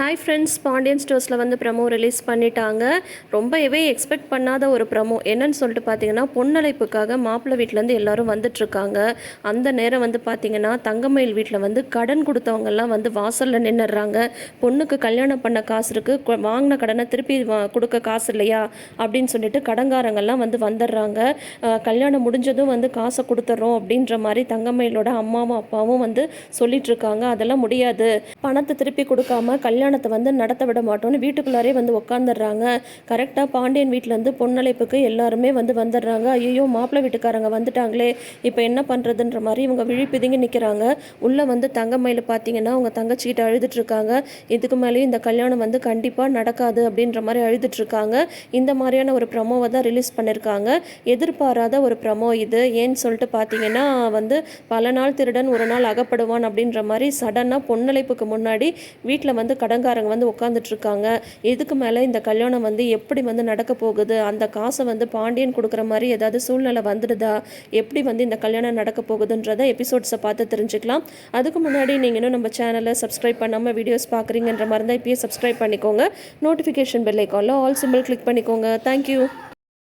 Hi friends, Pandian ஸ்டோர்ஸில் வந்து promo release பண்ணிட்டாங்க. ரொம்பவே எக்ஸ்பெக்ட் பண்ணாத ஒரு ப்ரமோ. என்னன்னு சொல்லிட்டு பார்த்தீங்கன்னா, பொண்ணழைப்புக்காக மாப்பிள்ளை வீட்டிலேருந்து எல்லோரும் வந்துட்டுருக்காங்க. அந்த நேரம் வந்து பார்த்தீங்கன்னா, தங்கமயில் வீட்டில் வந்து கடன் கொடுத்தவங்கெல்லாம் வந்து வாசலில் நின்றுடுறாங்க. பொண்ணுக்கு கல்யாணம் பண்ண காசு இருக்குது, வாங்கின கடனை திருப்பி கொடுக்க காசு இல்லையா அப்படின்னு சொல்லிட்டு கடங்காரங்கள்லாம் வந்து வந்துடுறாங்க. கல்யாணம் முடிஞ்சதும் வந்து காசை கொடுத்துட்றோம் அப்படின்ற மாதிரி தங்கமயிலோட அம்மாவும் அப்பாவும் வந்து சொல்லிகிட்ருக்காங்க. அதெல்லாம் முடியாது, பணத்தை திருப்பி கொடுக்காம கல்யாணத்தை வந்து நடத்த விட மாட்டோம்னு வீட்டுக்குள்ளாரே வந்து உட்காந்துடுறாங்க. கரெக்டாக பாண்டியன் வீட்டிலேருந்து பொண்ணழைப்புக்கு எல்லாருமே வந்து வந்துடுறாங்க. ஐயோ, மாப்பிள்ளை வீட்டுக்காரங்க வந்துட்டாங்களே, இப்போ என்ன பண்ணுறதுன்ற மாதிரி இவங்க விழிப்பிதுங்கி நிற்கிறாங்க. உள்ளே வந்து தங்கமயில் பார்த்தீங்கன்னா அவங்க தங்கச்சிக்கிட்ட அழுதுட்ருக்காங்க. இதுக்கு மேலேயும் இந்த கல்யாணம் வந்து கண்டிப்பாக நடக்காது அப்படின்ற மாதிரி அழுதுட்ருக்காங்க. இந்த மாதிரியான ஒரு ப்ரமோவை தான் ரிலீஸ் பண்ணியிருக்காங்க. எதிர்பாராத ஒரு ப்ரமோ இது. ஏன்னு சொல்லிட்டு பார்த்தீங்கன்னா வந்து பல நாள் திருடன் ஒரு நாள் அகப்படுவான் அப்படின்ற மாதிரி சடனாக பொண்ணழைப்புக்கு முன்னாடி வீட்டில் வந்து கடங்காரங்க வந்து உட்காந்துட்ருக்காங்க. இதுக்கு மேலே இந்த கல்யாணம் வந்து எப்படி வந்து நடக்க போகுது, அந்த காசை வந்து பாண்டியன் கொடுக்குற மாதிரி ஏதாவது சூழ்நிலை வந்துடுதா, எப்படி வந்து இந்த கல்யாணம் நடக்க போகுதுன்றதை எபிசோட்ஸை பார்த்து தெரிஞ்சுக்கலாம். அதுக்கு முன்னாடி நீங்கள் இன்னும் நம்ம சேனலை சப்ஸ்கிரைப் பண்ணாமல் வீடியோஸ் பார்க்குறீங்கன்ற மாதிரி தான் இப்போயே சப்ஸ்கிரைப் பண்ணிக்கோங்க. நோட்டிஃபிகேஷன் பெல் ஐக்கானில் ஆல் சிம்பிள் கிளிக் பண்ணிக்கோங்க. தேங்க்யூ.